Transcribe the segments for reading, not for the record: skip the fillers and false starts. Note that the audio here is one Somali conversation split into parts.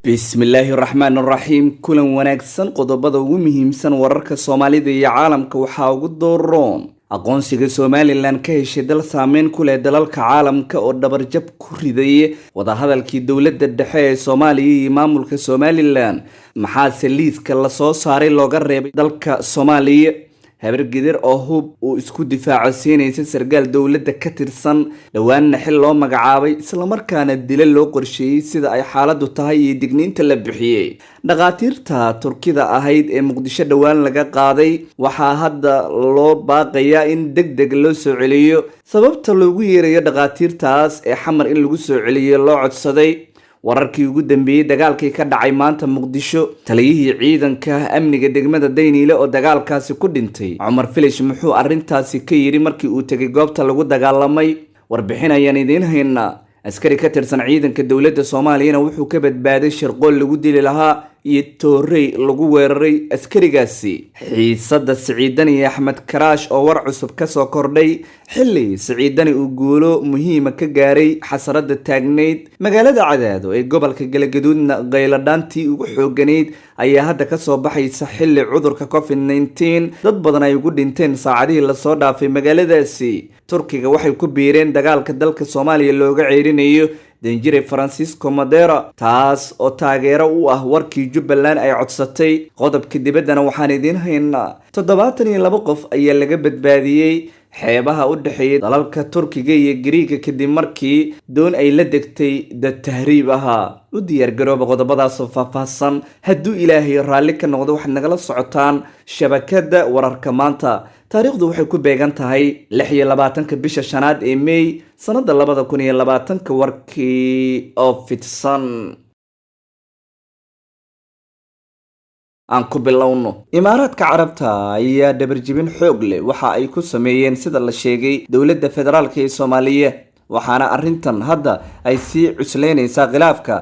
bismillaahi raxmaani raxiim kulan wanaagsan qodobada ugu muhiimsan wararka Soomaalida iyo caalamka waxaa ugu dooron aqoonsiga Somaliland ka heshay dal saameyn ku leh dalalka caalamka oo dabarjab ku riday wadahadalkii dowladda dhexe ee Soomaaliya iyo maamulka Somaliland maxaa liiska la soo saaray looga reebay dalka Soomaaliya habargidir oo hub uu isku difaaco siinaysa sargaal dowladda ka tirsan dhawaanna xil loo magacaabay isla markaana dila loo qorsheeyay sida ay xaaladdu tahay iyo digniinta la bixiyay dhaqaatiirta Turkida ahayd ee Muqdisho dhawaan laga qaaday waxaa hadda loo baaqayaa in degdeg loo soo celiyo sababta loogu yeerayo dhaqaatiirtaas ee xamar in lagu soo celiyo loo codsaday wararkii ugu dambeeyay dagaalkii ka dhacay maanta Muqdisho taliyihii ciidanka amniga degmada Daynile oo dagaalkaasi ku dhintay Cumar Filish muxuu arintaasi ka yiri markii uu tagay goobta lagu dagaalamay warbixin ayaan idin haynaa askari ka tirsan ciidanka dowladda Soomaaliya wuxuu ka badbaaday shirqool lagu dili lahaa iyo toorey lagu weeraray askarigaasi xiisada Siciidani iyo Axmed Karaash oo war cusub ka soo kordhay xilli Siciidani uu guulo muhiim ka gaaray xasarada taagneyd magaalada Cadaado ee gobolka Galgaduudna qayladhaantii ugu xooganeyd ayaa hadda ka soo baxaysa xilli cudurka COVID-19 dad badan ay ugu dhinteen saacadihii la soo dhaafay magaaladaasi Turkiga waxay ku biireen dagaalka dalka Soomaaliya looga ceyrinayo danjire Francisco Madera taas oo taageero u ah warkii Jubbaland ay codsatay qodobka dibaddana waxaan idin haynaa 72 qof ayaa laga badbaadiyay xeebaha u dhaxeeyay dalalka Turkiga iyo Greece kadib markii doon ay la degtay dad tahriib ahaa u diyaar garooba qodobadaas oo faahfaahsan hadduu Ilaahay raalli ka noqdo waxaad nagala socotaan shabakada wararka maanta taariikhdu waxay ku beegan tahay 26 bisha shanaad ee May sanada 2020 warkii oo fidsan aan ku bilowno Imaaraadka Carabta ayaa dabarjibin xoog leh waxa ay ku sameeyeen sida la sheegay dowladda federaalka ee Soomaaliya waxaana arintan hadda ay sii cusleynaysaa khilaafka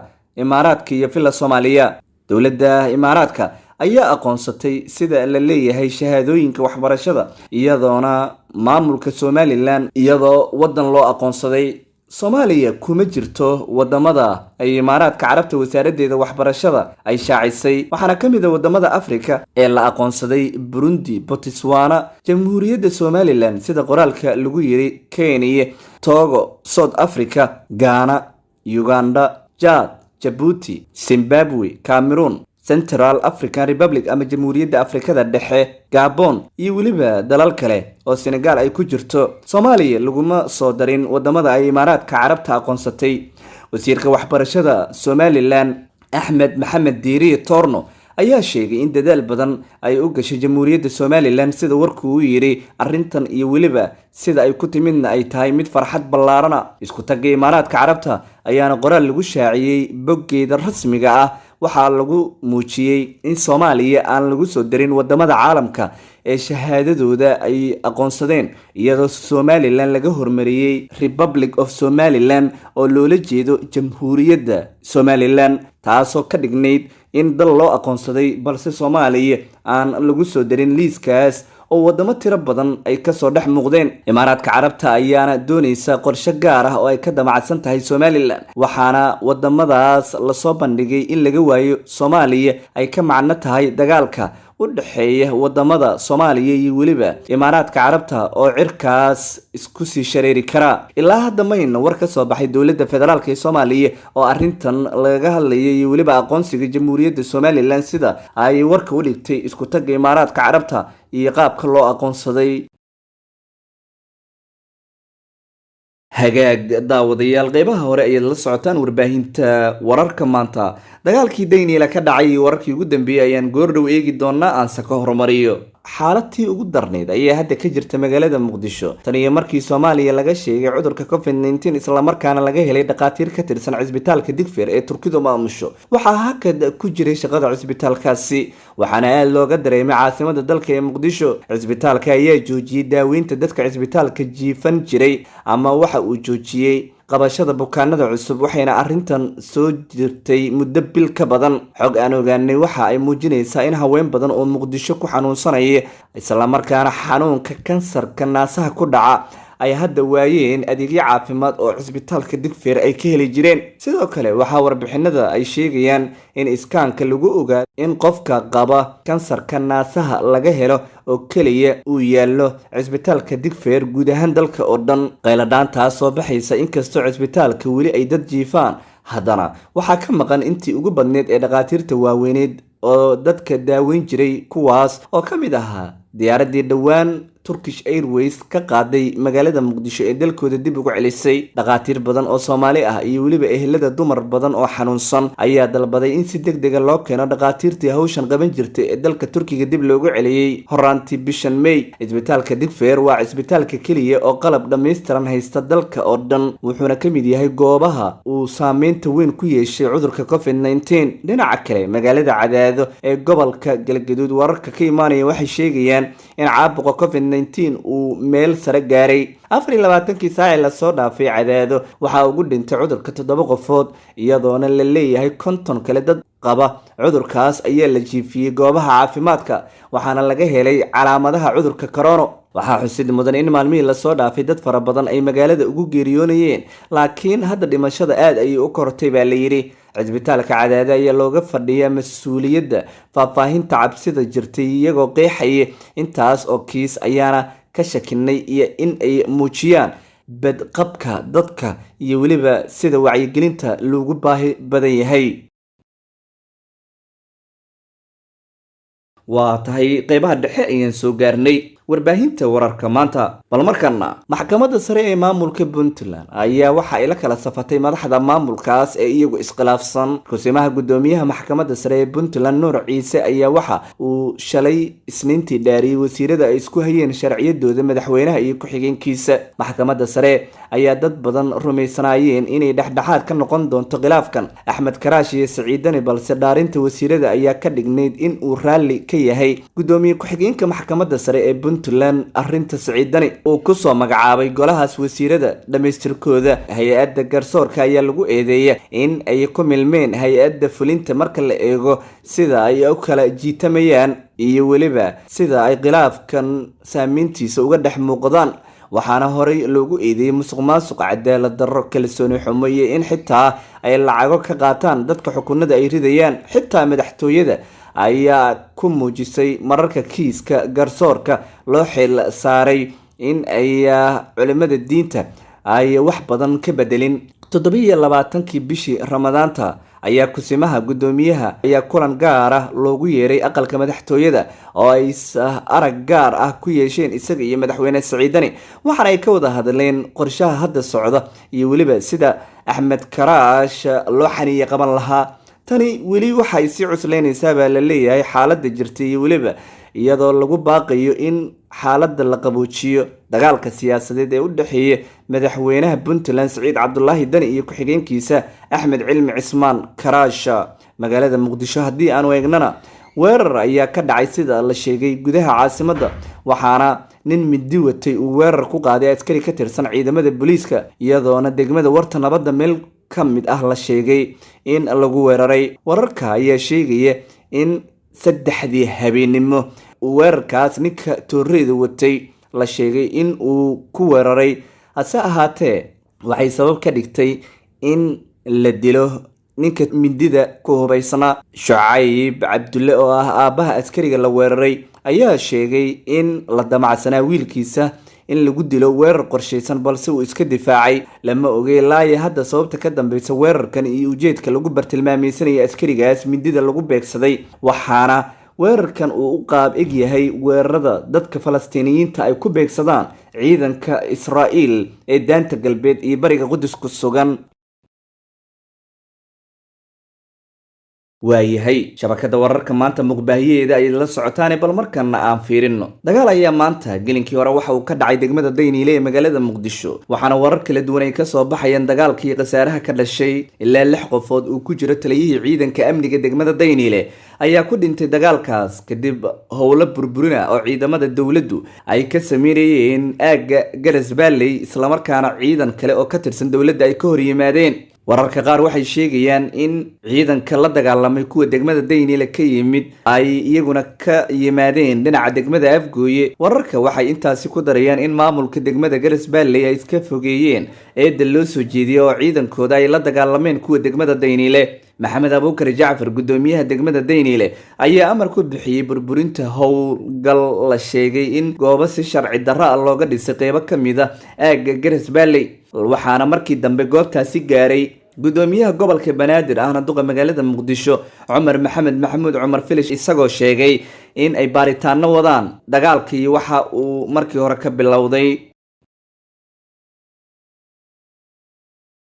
Imaaraadka iyo fila Soomaaliya dowladda Imaaraadka ayaa aqoonsatay sida la leeyahay shahaadooyinka waxbarashada iyadoona maamulka Somaliland iyadoo wadan loo aqoonsaday Soomaaliya kuma jirto wadamada ay Imaaraadka Carabta wasaaraddeeda waxbarashada ay shaacisay waxaana kamid ah wadamada Afrika ee la aqoonsaday Burundi, Botswana, Jamhuuriyadda Somaliland sida qoraalka lagu yiri Kenya, Togo, South Africa, Ghana, Uganda, Chad, Djibouti, Zimbabwe, Cameroon, Central African Republic ama Jamhuuriyadda Afrikada Dhexe, Gabon iyo waliba dalal kale oo Senegal ay ku jirto Soomaaliya laguma soo darin wadamada ay Imaaraadka Carabta aqoonsatay wasiirka waxbarashada Somaliland Ahmed Maxamed Diiri Torno ayaa sheegay in dadaal badan ay u gashay Jamhuuriyadda Somaliland sida warku uu yiri arintan iyo waliba sida ay ku timidna ay tahay mid farxad ballaarana isku tagay Imaaraadka Carabta ayaana qoraal lagu shaaciyay boggeeda rasmiga ah waxaa lagu muujiyay in Soomaaliya aan lagu soo darin wadamada caalamka ee shahaadadooda ay aqoonsadeen iyadoo Somaliland laga hormariyay Republic of Somaliland oo loola jeedo Jamhuuriyadda Somaliland taasoo ka dhignayd in dal loo aqoonsaday balse Soomaaliya aan lagu soo darin liiskaas oo wadamo tiro badan ay ka soo dhex muuqdeen Imaaraadka Carabta ayaana doonaysa qorshe gaar ah oo ay ka damacsan tahay Somaliland waxaana wadamadaas la soo bandhigay in laga waayo Soomaaliya ay ka macno tahay dagaalka u dhaxeeya wadamada Soomaaliya iyo waliba Imaaraadka Carabta oo cirkaas isku sii shareeri kara ilaa hadda mayna war ka soo baxay dowladda federaalka ee Soomaaliya oo arintan laga hadlayay iyo waliba aqoonsiga Jamhuuriyadda Somaliland sida ay warka u dhigtay isku tag Imaaraadka Carabta iyo qaabka loo aqoonsaday hagaag daawadayaal qeybaha hore ay la socotaan warbaahinta wararka maanta dagaalkii Daynile ka dhacay wararkii ugu dambeeyay ayaan goordhow eegi doonaa aan ka hormariyo xaaladii ugu darneed ayaa hadda ka jirta magaalada Muqdisho tan iyo markii Soomaaliya laga sheegay cudurka COVID-19 isla markaana laga helay dhaqaatiir ka tirsan cisbitaalka Digfeer ee Turkidu maamusho waxaa hakad ku jiray shaqada cisbitaalkaasi waxaana aad looga dareemay caasimada dalka ee Muqdisho cisbitaalka ayaa joojiyay daaweynta dadka cisbitaalka jiifan jiray ama waxa uu joojiyay qabashada bukaanada cusub waxayna arintan soo jirtay muddo bil ka badan xog aan ogaanay waxa ay muujinaysaa in haween badan oo Muqdisho ku xanuunsanaya isla markaana xanuunka kansarka naasaha ku dhaca ay hadda waayeen adeegyo caafimaad oo cisbitaalka Digfaar ay ka heli jireen. sidoo kale waxaa warbixinada ay sheegayaan in iskaanka lagu ogaado in qofka qaba kansarka naasaha laga helo oo kaliya uu yaallo cisbitaalka Digfaar guud ahaan dalka oo dhan. qayladhaantaas soo baxaysa inkastoo cisbitaalka weli ay dad jiifaan, haddana waxaa ka maqan intii ugu badneed ee dhaqaatiirta waaweyneed oo dadka daaweyn jiray, kuwaas oo ka mid ahaa diyaaradii dhowaan Turkish Airways ka qaaday magaalada Muqdisho ee dalkooda dib ugu celisay. dhaqaatiir badan oo Soomaali ah iyo weliba ehelada dumar badan oo xanuunsan ayaa dalbaday in si degdeg ah loo keeno dhaqaatiirtii hawshan qaban jirtay ee dalka Turkiga dib loogu celiyay horaantii bishan May. Cisbitaalka Digfaar waa cisbitaalka kaliya oo qalab dhammaystiran haysta dalka oo dhan, wuxuuna ka mid yahay goobaha uu saameynta weyn ku yeeshay cudurka COVID-19. dhinaca kale, magaalada Cadaado ee gobolka Galgaduud wararka ka imaanaya waxay sheegayaan in caabuqa COVID-19 uu meel sare gaaray. 24 saac la soo dhaafay Cadaado waxaa ugu dhintay cudurka 7 qofood, iyadoona la leeyahay 50 kale dad qaba cudurkaas ayaa la jiifiyay goobaha caafimaadka, waxaana laga helay calaamadaha cudurka corona. waxaa xusid mudan in maalmihii la soo dhaafay dad fara badan ay magaalada ugu geeriyoonayeen, laakiin hadda dhimashada aad ayay u kortay baa la yiri. cisbitaalka Cadaado ayaa looga fadhiyaa mas'uuliyadda faahfaahinta cabsida jirtay, iyagoo qeexaya intaas oo kiis ayaana ka shakinay iyo in ay muujiyaan badqabka dadka iyo weliba sida wacyigelinta loogu baahi badan yahay. waa tahay qaybaha dhexe ayaan soo gaarnay warbaahinta wararka maanta. bal markana, maxkamadda sare ee maamulka Puntland ayaa waxa ay la kala safatay madaxda maamulkaas ee iyagu iskhilaafsan. kusimaha gudoomiyaha maxkamadda sare ee Puntland Nuur Ciise ayaa waxa uu shalay Isniintii dhaariyay wasiirada ay isku hayeen sharciyadooda madaxweynaha iyo ku-xigeenkiisa. maxkamadda sare ayaa dad badan rumaysanayeen inay dhexdhexaad ka noqon doonto khilaafkan Axmed Karaash iyo Siciid Dani, balse dhaarinta wasiirada ayaa ka dhignayd in uu raalli ka yahay gudoomiye ku-xigeenka maxkamadda sare ee Puntland arrinta Siciid Dani uu ku soo magacaabay golahaas wasiirada dhamaystirkooda. hay-adda garsoorka ayaa lagu eedeeyay in ay ku milmeen hay-adda fulinta marka la eego sida ay u kala jiitamayaan iyo weliba sida ay khilaafkan saameyntiisa uga dhex muuqdaan. waxaana horey loogu eedeeyay musuqmaasuq, cadaalad darro, kalsooni xumo iyo in xitaa ay lacago ka qaataan dadka xukunada ay ridayaan. xitaa madaxtooyada ayaa ku muujisay mararka kiiska garsoorka loo xil saaray in ay culimada diinta ay wax badan ka bedelin. 27 bishii Ramadaanta ayaa kusimaha gudoomiyaha ayaa kulan gaar ah loogu yeeray aqalka madaxtooyada oo ay arag gaar ah ku yeesheen isaga iyo madaxweyne Siciid Dani, waxaana ay ka wada hadleen qorshaha hadda socda iyo weliba sida Axmed Karaash loo xaniye qaban lahaa. tani weli waxay si cuslaynaysaa baa la leeyahay xaaladda jirta iyo weliba iyadoo lagu baaqayo in xaaladda la qaboojiyo dagaalka siyaasadeed ee u dhaxeeya madaxweynaha Puntland Siciid Cabdullaahi Dani iyo ku-xigeenkiisa Axmed Cilmi Cismaan Karaash. magaalada Muqdisho haddii aan eegnana, weerar ayaa ka dhacay sida la sheegay gudaha caasimadda, waxaana nin midi watay uu weerar ku qaaday askari ka tirsan ciidamada booliiska, iyadoona degmada Warta Nabadda meel ka mid ah la sheegay in lagu weeraray. wararka ayaa sheegaya in 3 habeenimo weerarkaas ninka tooreyda watay la sheegay in uu ku weeraray, hase ahaatee waxay sabab ka dhigtay in la dilo ninka mindida ku hubaysana. Shucayb Cabdulle oo ah aabaha askariga la weeraray ayaa sheegay in la damacsanaa wiilkiisa in lagu dilo weerar qorsheysan, balse uu iska difaacay. lama ogey laaya hadda sababta ka dambeysa weerarkan iyo ujeedka lagu bartilmaameysanayo askarigaas mindida lagu beegsaday, waxaana weerarkan uu u qaab eg yahay weerarada dadka Falastiiniyiinta ay ku beegsadaan ciidanka Israa'iil ee daanta galbeed iyo bariga Qudus ku sugan. waayahay shabakada wararka maanta muqbaahiyeeda ay la socotaan, bal markana aan fiirino. dagaal ayaa maanta gelinkii hore waxa uu ka dhacay degmada Daynile ee magaalada Muqdisho, waxaana warar kala duwan ay ka soo baxayaan dagaalkii qasaaraha ka dhashay. ilaa 6 qofood uu ku jiro taliyihii ciidanka amniga degmada Daynile ayaa ku dhintay dagaalkaas kadib howlo burburina oo ciidamada dawladdu ay ka sameeyeen aaga Garas Valley, isla markaana ciidan kale oo ka tirsan dawladda ay ka hor yimaadeen. wararka qaar waxay sheegayaan in ciidanka la dagaalamay kuwa degmada Daynile ka yimid ay iyaguna ka yimaadeen dhinaca degmada Afgooye. wararka waxay intaasi ku darayaan in maamulka degmada Garas Baalley ay iska fogeeyeen eedda loo soo jeediyay oo ciidankooda ay la dagaalameen kuwa degmada Daynile. maxamed abuukar jacfar gudoomiyaha degmada Daynile ayaa amar ku bixiyay burburinta howlgal la sheegay in goobo si sharci darro ah looga dhisay qaybo ka mid ah aagga Garas Baalley, waxaana markii dambe goobtaasi gaaray gudoomiyaha gobolka Banaadir ahna duqa magaalada Muqdisho Cumar Maxamed Maxamuud Cumar Filish, isagoo sheegay in ay baaritaano wadaan dagaalkii waxa uu markii hore ka bilowday.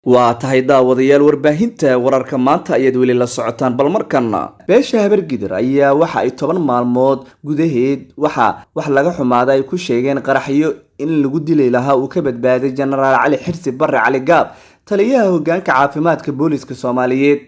waa tahay daawadayaal, warbaahinta wararka maanta ayaad weli la socotaan, bal markana beesha Habargidir ayaa waxa ay 10 maalmood gudaheed wax laga xumaada ay ku sheegeen qaraxyo in lagu dilay lahaa uu ka badbaaday Generaal Cali Xirsi Barre Cali Gaab, taliyaha hoggaanka caafimaadka booliska Soomaaliyeed.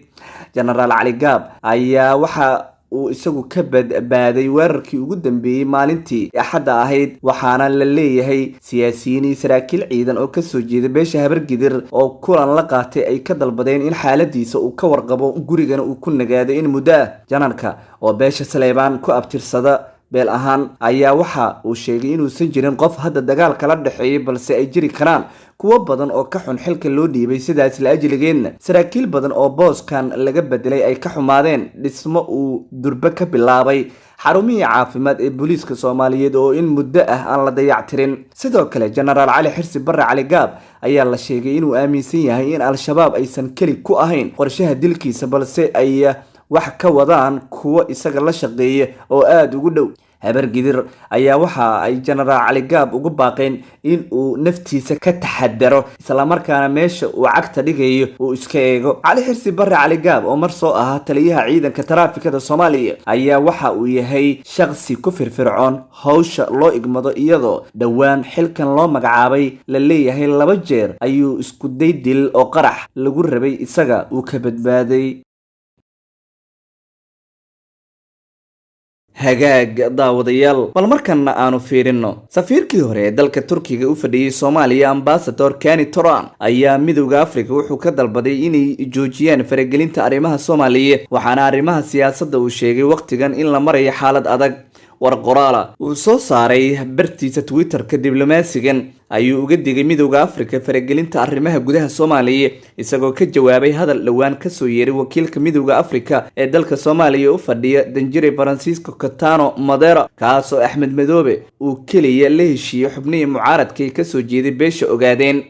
Generaal Cali Gaab ayaa waxa uu isagu ka badbaaday weerarkii ugu dambeeyay maalintii Axadda ahayd, waxaana la leeyahay siyaasiyiin iyo saraakiil ciidan oo ka soo jeeda beesha Habargidir oo kulan la qaatay ay ka dalbadeen in xaaladiisa uu ka warqabo gurigana uu ku nagaado in muddo ah. janarka oo beesha Saleebaan ku abtirsada beel ahaan ayaa waxa uu sheegay inuusan jirin qof hadda dagaal kala dhaxeeyay, balse ay jiri karaan kuwa badan oo ka xun xilka loo dhiibay, sidaas la ajligeedna saraakiil badan oo booskan laga bedelay ay ka xumaadeen dhismo uu durba ka bilaabay xarumihii caafimaad ee booliska Soomaaliyeed oo in muddo ah aan la dayactirin. sidoo kale Generaal Cali Xirsi Barre Cali Gaab ayaa la sheegay inuu aaminsan yahay in al-shabaab aysan keli ku ahayn qorshaha dilkiisa, balse ay wax ka wadaan kuwa isaga la shaqeeya oo aad ugu dhow. Habargidir ayaa waxa ay Generaal Cali Gaab ugu baaqeen in uu naftiisa ka taxadaro isla markaana meesha uu cagta dhigayo uu iska eego. Cali Xirsi Barre Cali Gaab oo mar soo ahaa taliyaha ciidanka taraafikada Soomaaliya ayaa waxa uu yahay shakhsi ku firfircoon hawsha loo igmado, iyadoo dhawaan xilkan loo magacaabay la leeyahay 2 jeer ayuu isku day dil oo qarax lagu rabay isaga uu ka badbaaday. hagaag daawadayaal, bal markana aanu fiirino safiirkii hore ee dalka Turkiga u fadhiyay Soomaaliya Ambassador Kani Toran ayaa midowga Afrika wuxuu ka dalbaday inay joojiyaan faragelinta arrimaha Soomaaliya, waxaana arrimaha siyaasadda uu sheegay waqtigan in la marayo xaalad adag. war qoraala uu soo saaray bartiisa Twitter-ka diblomaasigan ayuu uga digay midowga Afrika faragelinta arrimaha gudaha Soomaaliya, isagoo ka jawaabay hadal dhawaan ka soo yeeray wakiilka midowga Afrika ee dalka Soomaaliya u fadhiya Danjire Francisco Catano Madera, kaas oo Axmed Madoobe uu kaliya la heshiiyay xubnihii mucaaradka ka soo jeeday beesha ogaadeen.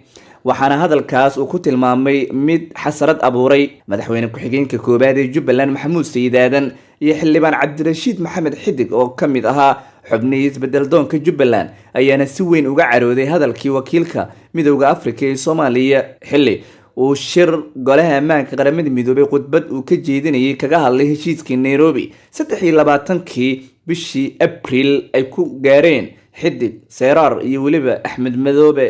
waxaana hadalkaas uu ku tilmaamay mid xasarad abuuray. madaxweyne ku-xigeenka koobaad ee Jubbaland Maxamuud Sayid Aadan iyo xildhibaan Cabdirashiid Maxamed Xidig oo ka mid ahaa xubnihii isbedel doonka Jubbaland ayaana si weyn uga carooday hadalkii wakiilka midowga Afrika ee Soomaaliya xilli uu shir golaha ammaanka qaramada midoobay khudbad uu ka jeedinayay kaga hadlay heshiiskii Nairobi 23kii bishii April ay ku gaareen Xidig, Seeraar iyo weliba Axmed Madoobe.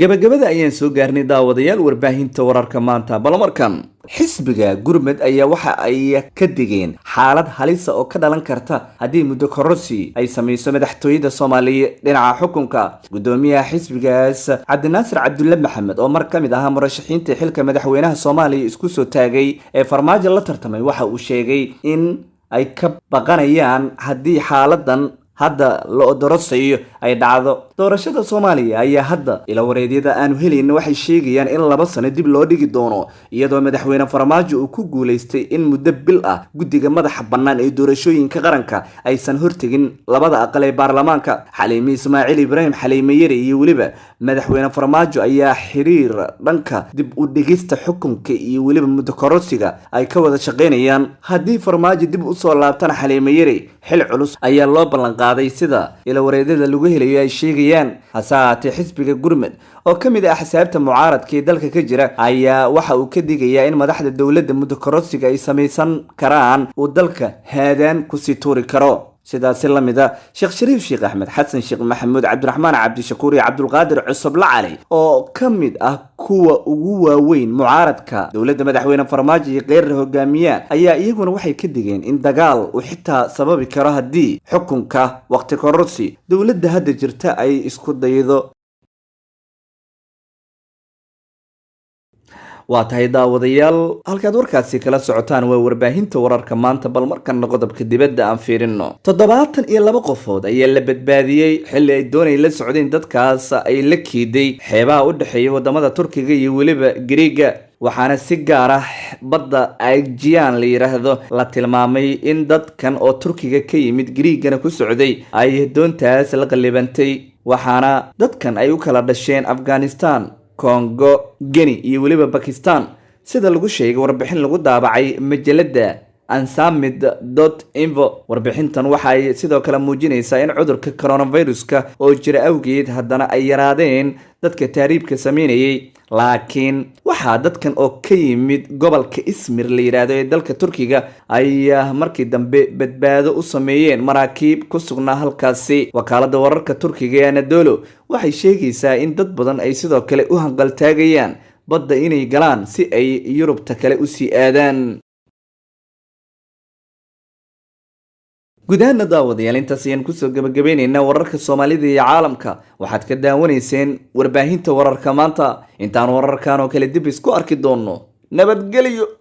gabagabada ayaan soo gaarnay daawadayaal warbaahinta wararka maanta, bal markan xisbiga Gurmad ayaa waxa ay ka digeen xaalad halis oo ka dhalan karta haddii muddo kororsi ay samayso madaxtooyada Soomaaliya dhinaca xukunka. gudoomiyaha xisbigaas Cabdinaasir Cabdulle Maxamed oo mar kamid ahaa murashaxiinta xilka madaxweynaha Soomaaliya isku soo taagay ee farmaajo la tartamay, waxa uu sheegay in ay ka baqanayaan haddii xaaladan hadda la odorosayo ay dhacdo. doorashada Soomaaliya ayaa hadda ila wareedyada aanu helin waxay sheegayaan in 2 sano dib loo dhigi doono, iyadoo madaxweyne Farmaajo uu ku guuleystay in muddo bil ah guddiga madaxa bannaan ee doorashooyinka qaranka aysan hortagin labada aqal ee baarlamaanka. Xaliime Ismaaciil Ibraahim Xaliime Yari iyo weliba madaxweyne Farmaajo ayaa xiriir dhanka dib u dhigista xukunka iyo weliba muddo kororsiga ay ka wada shaqeynayaan. haddii Farmaajo dib u soo laabtana Xaliime Yari xil culus ayaa loo ballan qaaday sida ila wareedyada lagu helayo ay sheegayaan. hasaatee xisbiga Gurmad oo ka mid ah axsaabta mucaaradka ee dalka ka jira ayaa waxa uu ka digayaa in madaxda dawladda muddo kororsiga ay samaysan karaan uu dalka haadaan ku sii tuuri karo. sidaas la mid ah Sheekh Shariif Sheekh Axmed Xasan Sheekh Maxamuud Cabdiraxmaan Cabdishakuur iyo Cabdulqaadir Cusub Lacali oo ka mid ah kuwa ugu waaweyn mucaaradka dawladda madaxweyne Farmaajo iyo qeyr hogaamiya ayaa iyaguna waxay ka digeen in dagaal uu xitaa sababi karo haddii xukunka waqti kororsi dawladda hadda jirta ay isku daydo. waa tahay daawadayaal halkaad warkaasi kala socotaan waa warbaahinta wararka maanta, bal markana qodobka dibadda aan fiirino. 72 qofood ayaa la badbaadiyey xilli ay doonay la socdeen dadkaas ay la kiiday xeebaha u dhexeeya wadamada Turkiga iyo weliba Greega, waxaana si gaar ah badda Aegean la yiraahdo la tilmaamay in dadkan oo Turkiga ka yimid Greegana ku socday ay doontaas la qalibantay, waxaana dadkan ay u kala dhasheen Afghanistan, Congo, Guinea iyo weliba Pakistan sida lagu sheegay warbixin lagu daabacay majalada ansamid.info. warbixintan waxay sidoo kale muujinaysaa in cudurka coronaviruska oo jira awgeed haddana ay yaraadeen dadka taariibka sameynayay, laakiin waxaa dadkan oo ka yimid gobolka Izmir la yiraahdo ee dalka Turkiga ay markii dambe badbaado u sameeyeen maraakiib ku sugnaa halkaasi. wakaalada wararka Turkiga ee Anadolu waxay sheegaysaa in dad badan ay sidoo kale u hanqaltaagayaan badda inay galaan si ay Yurubta kale u sii aadaan. gudaha daawadayaal intaas ayaan kusoo gabagabaynaynaa wararka Soomaalida iyo caalamka. waxaad ka daawanayseen warbaahinta wararka maanta. intaan wararkan oo kale dib isku arki doono, nabadgelyo.